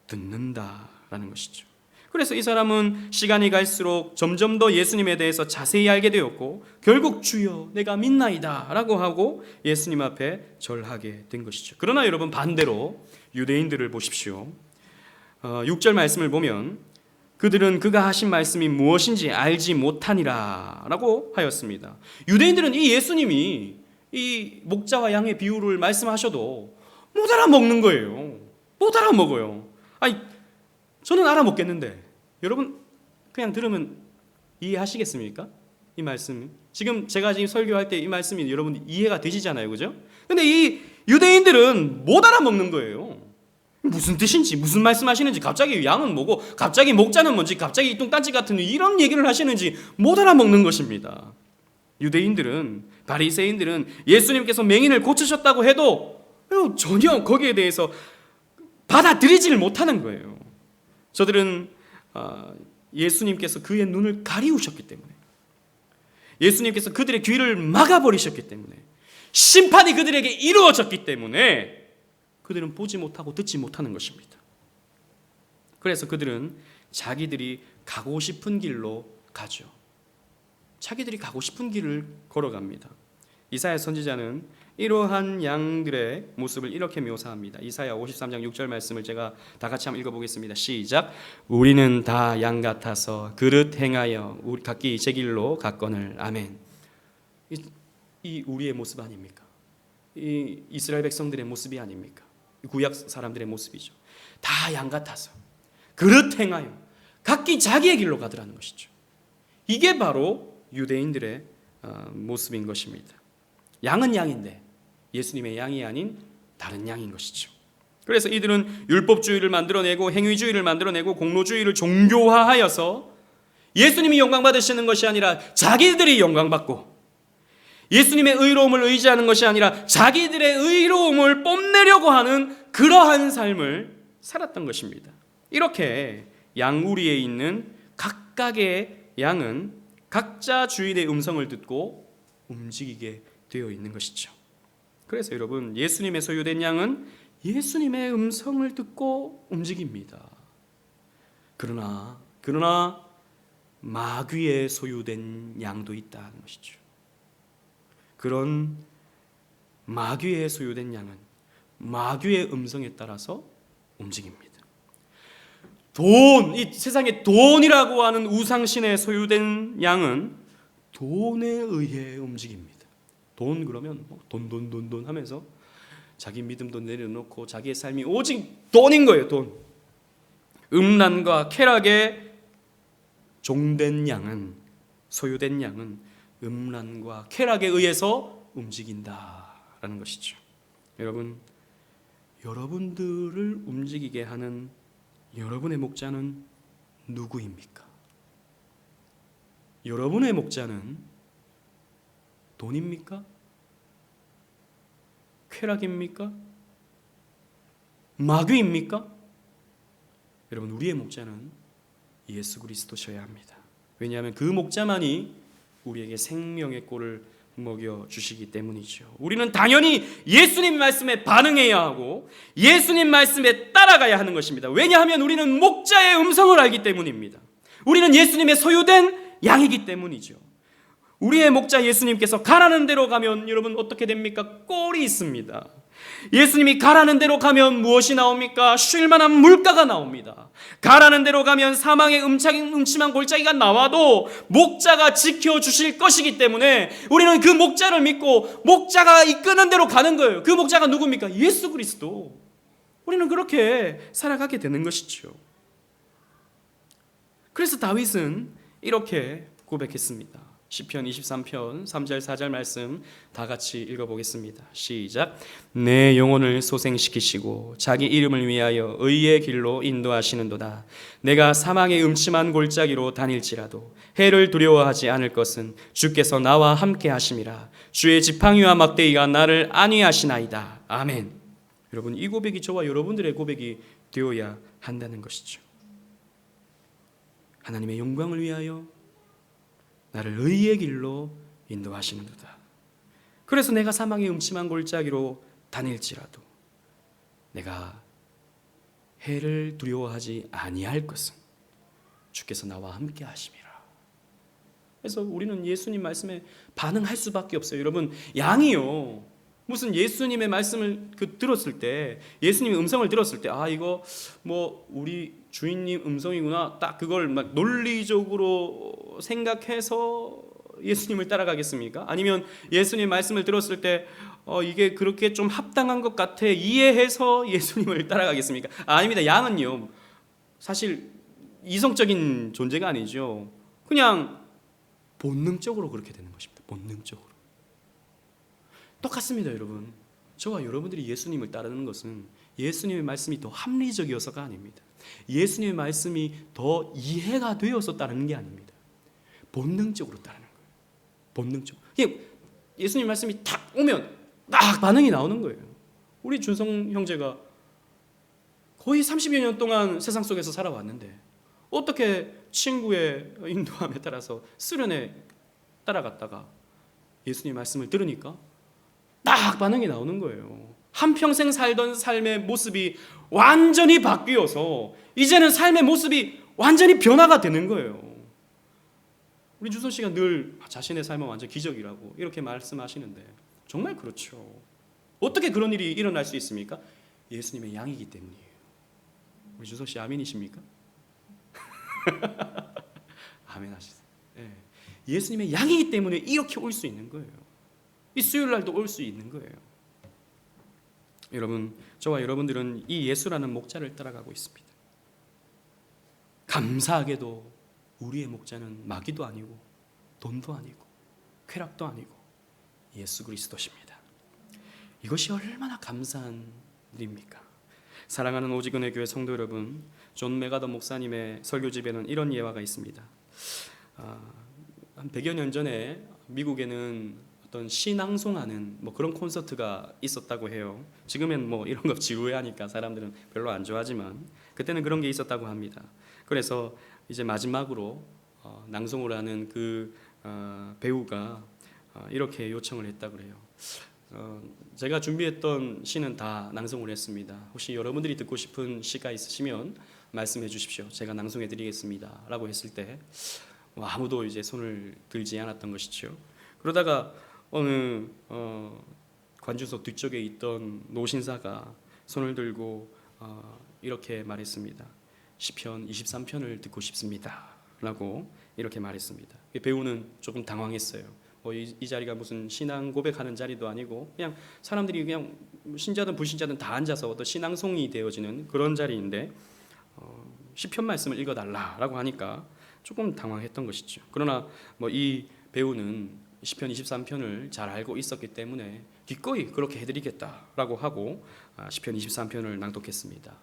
듣는다라는 것이죠. 그래서 이 사람은 시간이 갈수록 점점 더 예수님에 대해서 자세히 알게 되었고, 결국 주여 내가 믿나이다 라고 하고 예수님 앞에 절하게 된 것이죠. 그러나 여러분, 반대로 유대인들을 보십시오. 6절 말씀을 보면 그들은 그가 하신 말씀이 무엇인지 알지 못하니라 라고 하였습니다. 유대인들은 이 예수님이 이 목자와 양의 비유를 말씀하셔도 못 알아먹는 거예요. 못 알아먹어요. 아니, 저는 알아먹겠는데 여러분 그냥 들으면 이해하시겠습니까? 이 말씀, 지금 제가 지금 설교할 때 이 말씀이 여러분 이해가 되시잖아요, 그죠? 근데 이 유대인들은 못 알아먹는 거예요. 무슨 뜻인지, 무슨 말씀하시는지, 갑자기 양은 뭐고, 갑자기 목자는 뭔지, 갑자기 이 뚱딴지 같은 이런 얘기를 하시는지 못 알아먹는 것입니다. 유대인들은, 바리새인들은 예수님께서 맹인을 고치셨다고 해도 전혀 거기에 대해서 받아들이지를 못하는 거예요. 저들은 예수님께서 그의 눈을 가리우셨기 때문에, 예수님께서 그들의 귀를 막아버리셨기 때문에, 심판이 그들에게 이루어졌기 때문에 그들은 보지 못하고 듣지 못하는 것입니다. 그래서 그들은 자기들이 가고 싶은 길로 가죠. 자기들이 가고 싶은 길을 걸어갑니다. 이사야 선지자는 이러한 양들의 모습을 이렇게 묘사합니다. 이사야 53장 6절 말씀을 제가 다 같이 한번 읽어보겠습니다. 시작. 우리는 다 양 같아서 그릇 행하여 각기 제 길로 갔거늘. 아멘. 이 우리의 모습 아닙니까? 이 이스라엘 백성들의 모습이 아닙니까? 구약 사람들의 모습이죠. 다 양 같아서 그릇 행하여 각기 자기의 길로 가더라는 것이죠. 이게 바로 유대인들의 모습인 것입니다. 양은 양인데 예수님의 양이 아닌 다른 양인 것이죠. 그래서 이들은 율법주의를 만들어내고 행위주의를 만들어내고 공로주의를 종교화하여서 예수님이 영광받으시는 것이 아니라 자기들이 영광받고, 예수님의 의로움을 의지하는 것이 아니라 자기들의 의로움을 뽐내려고 하는 그러한 삶을 살았던 것입니다. 이렇게 양우리에 있는 각각의 양은 각자 주인의 음성을 듣고 움직이게 되어 있는 것이죠. 그래서 여러분, 예수님의 소유된 양은 예수님의 음성을 듣고 움직입니다. 그러나 마귀의 소유된 양도 있다는 것이죠. 그런 마귀의 소유된 양은 마귀의 음성에 따라서 움직입니다. 이 세상에 돈이라고 하는 우상신에 소유된 양은 돈에 의해 움직입니다. 돈 그러면 돈 하면서 자기 믿음도 내려놓고 자기의 삶이 오직 돈인 거예요. 돈. 음란과 쾌락에 종된 양은, 소유된 양은 음란과 쾌락에 의해서 움직인다라는 것이죠. 여러분, 여러분들을 움직이게 하는 여러분의 목자는 누구입니까? 여러분의 목자는 돈입니까? 쾌락입니까? 마귀입니까? 여러분, 우리의 목자는 예수 그리스도셔야 합니다. 왜냐하면 그 목자만이 우리에게 생명의 꼴을 먹여주시기 때문이죠. 우리는 당연히 예수님 말씀에 반응해야 하고 예수님 말씀에 따라가야 하는 것입니다. 왜냐하면 우리는 목자의 음성을 알기 때문입니다. 우리는 예수님의 소유된 양이기 때문이죠. 우리의 목자 예수님께서 가라는 대로 가면 여러분 어떻게 됩니까? 꼴이 있습니다. 예수님이 가라는 대로 가면 무엇이 나옵니까? 쉴 만한 물가가 나옵니다. 가라는 대로 가면 사망의 음침한 골짜기가 나와도 목자가 지켜주실 것이기 때문에 우리는 그 목자를 믿고 목자가 이끄는 대로 가는 거예요. 그 목자가 누굽니까? 예수 그리스도. 우리는 그렇게 살아가게 되는 것이죠. 그래서 다윗은 이렇게 고백했습니다. 시편 23편 3절 4절 말씀 다 같이 읽어보겠습니다. 시작. 내 영혼을 소생시키시고 자기 이름을 위하여 의의 길로 인도하시는도다. 내가 사망의 음침한 골짜기로 다닐지라도 해를 두려워하지 않을 것은 주께서 나와 함께 하심이라. 주의 지팡이와 막대기가 나를 안위하시나이다. 아멘. 여러분, 이 고백이 저와 여러분들의 고백이 되어야 한다는 것이죠. 하나님의 영광을 위하여 나를 의의 길로 인도하시는도다. 그래서 내가 사망의 음침한 골짜기로 다닐지라도 내가 해를 두려워하지 아니할 것은 주께서 나와 함께 하심이라. 그래서 우리는 예수님 말씀에 반응할 수밖에 없어요. 여러분, 양이요, 무슨 예수님의 말씀을 들었을 때, 예수님의 음성을 들었을 때, 아, 이거 뭐 우리 주인님 음성이구나, 딱 그걸 막 논리적으로 생각해서 예수님을 따라가겠습니까? 아니면 예수님 말씀을 들었을 때 이게 그렇게 좀 합당한 것 같아 이해해서 예수님을 따라가겠습니까? 아닙니다. 양은요, 사실 이성적인 존재가 아니죠. 그냥 본능적으로 그렇게 되는 것입니다. 본능적으로. 똑같습니다, 여러분. 저와 여러분들이 예수님을 따르는 것은 예수님의 말씀이 더 합리적이어서가 아닙니다. 예수님의 말씀이 더 이해가 되어서 따르는 게 아닙니다. 본능적으로 따르는 거예요. 본능적으로. 예수님 말씀이 탁 오면 딱 반응이 나오는 거예요. 우리 준성 형제가 거의 30여 년 동안 세상 속에서 살아왔는데 어떻게 친구의 인도함에 따라서 수련회 따라갔다가 예수님 말씀을 들으니까 딱 반응이 나오는 거예요. 한평생 살던 삶의 모습이 완전히 바뀌어서 이제는 삶의 모습이 완전히 변화가 되는 거예요. 우리 주선 씨가 늘 자신의 삶은 완전 기적이라고 이렇게 말씀하시는데 정말 그렇죠. 어떻게 그런 일이 일어날 수 있습니까? 예수님의 양이기 때문이에요. 우리 주선 씨 아멘이십니까? 아멘 하시세요. 네. 예수님의 양이기 때문에 이렇게 올 수 있는 거예요. 이 수요일 날도 올 수 있는 거예요. 여러분, 저와 여러분들은 이 예수라는 목자를 따라가고 있습니다. 감사하게도 우리의 목자는 마귀도 아니고 돈도 아니고 쾌락도 아니고 예수 그리스도십니다. 이것이 얼마나 감사한 일입니까? 사랑하는 오직은혜 교회 성도 여러분, 존 메가더 목사님의 설교집에는 이런 예화가 있습니다. 한 100여 년 전에 미국에는 어떤 시낭송하는 그런 콘서트가 있었다고 해요. 지금은 이런 거 지루해하니까 사람들은 별로 안 좋아하지만 그때는 그런 게 있었다고 합니다. 그래서 이제 마지막으로 낭송을 하는 그 배우가 이렇게 요청을 했다고 그래요. 제가 준비했던 시는 다 낭송을 했습니다. 혹시 여러분들이 듣고 싶은 시가 있으시면 말씀해 주십시오. 제가 낭송해 드리겠습니다 라고 했을 때 아무도 이제 손을 들지 않았던 것이죠. 그러다가 어느 관중석 뒤쪽에 있던 노신사가 손을 들고 이렇게 말했습니다. 시편 23편을 듣고 싶습니다 라고 이렇게 말했습니다. 배우는 조금 당황했어요. 이 자리가 무슨 신앙 고백하는 자리도 아니고 그냥 사람들이 그냥 신자든 불신자든 다 앉아서 어떤 신앙송이 되어지는 그런 자리인데 시편 말씀을 읽어달라라고 하니까 조금 당황했던 것이죠. 그러나 이 배우는 시편 23편을 잘 알고 있었기 때문에 기꺼이 그렇게 해드리겠다라고 하고 시편 23편을 낭독했습니다.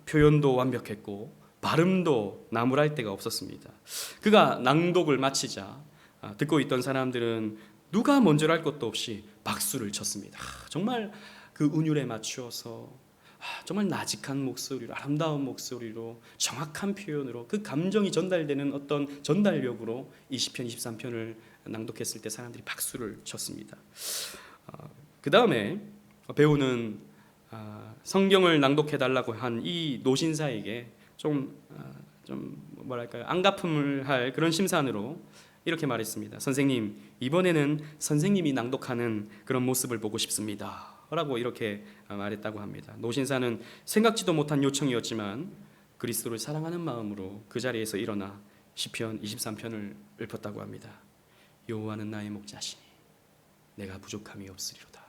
표현도 완벽했고 발음도 나무랄 데가 없었습니다. 그가 낭독을 마치자 듣고 있던 사람들은 누가 먼저랄 것도 없이 박수를 쳤습니다. 정말 그 운율에 맞추어서 정말 나직한 목소리로, 아름다운 목소리로, 정확한 표현으로 그 감정이 전달되는 어떤 전달력으로 이 시편 23편을 낭독했을 때 사람들이 박수를 쳤습니다. 그 다음에 배우는 성경을 낭독해달라고 한 이 노신사에게 좀 뭐랄까요, 안갚음을 할 그런 심산으로 이렇게 말했습니다. 선생님, 이번에는 선생님이 낭독하는 그런 모습을 보고 싶습니다 라고 이렇게 말했다고 합니다. 노신사는 생각지도 못한 요청이었지만 그리스도를 사랑하는 마음으로 그 자리에서 일어나 시편 23편을 읊었다고 합니다. 여호와는 나의 목자시니 내가 부족함이 없으리로다.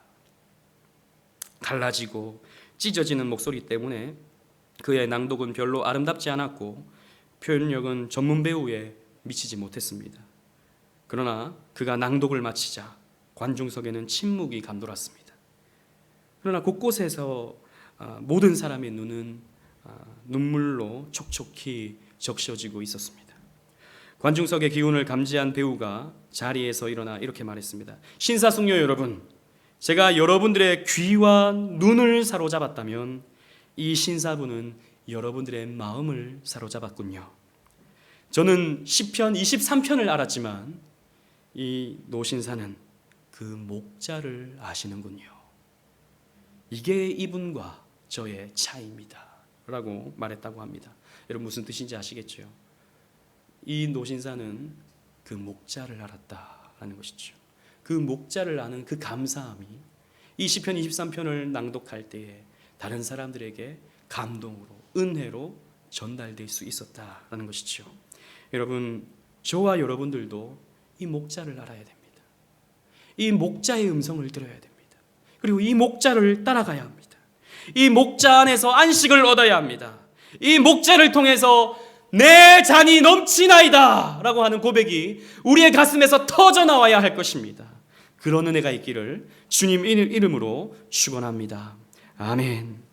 갈라지고 찢어지는 목소리 때문에 그의 낭독은 별로 아름답지 않았고 표현력은 전문 배우에 미치지 못했습니다. 그러나 그가 낭독을 마치자 관중석에는 침묵이 감돌았습니다. 그러나 곳곳에서 모든 사람의 눈은 눈물로 촉촉히 적셔지고 있었습니다. 관중석의 기운을 감지한 배우가 자리에서 일어나 이렇게 말했습니다. 신사숙녀 여러분, 제가 여러분들의 귀와 눈을 사로잡았다면 이 신사분은 여러분들의 마음을 사로잡았군요. 저는 시편 23편을 알았지만 이 노신사는 그 목자를 아시는군요. 이게 이분과 저의 차이입니다 라고 말했다고 합니다. 여러분 무슨 뜻인지 아시겠죠? 이 노신사는 그 목자를 알았다라는 것이죠. 그 목자를 아는 그 감사함이 이 시편 23편을 낭독할 때에 다른 사람들에게 감동으로, 은혜로 전달될 수 있었다라는 것이죠. 여러분, 저와 여러분들도 이 목자를 알아야 됩니다. 이 목자의 음성을 들어야 됩니다. 그리고 이 목자를 따라가야 합니다. 이 목자 안에서 안식을 얻어야 합니다. 이 목자를 통해서 내 잔이 넘치나이다 라고 하는 고백이 우리의 가슴에서 터져 나와야 할 것입니다. 그런 은혜가 있기를 주님 이름으로 축원합니다. 아멘.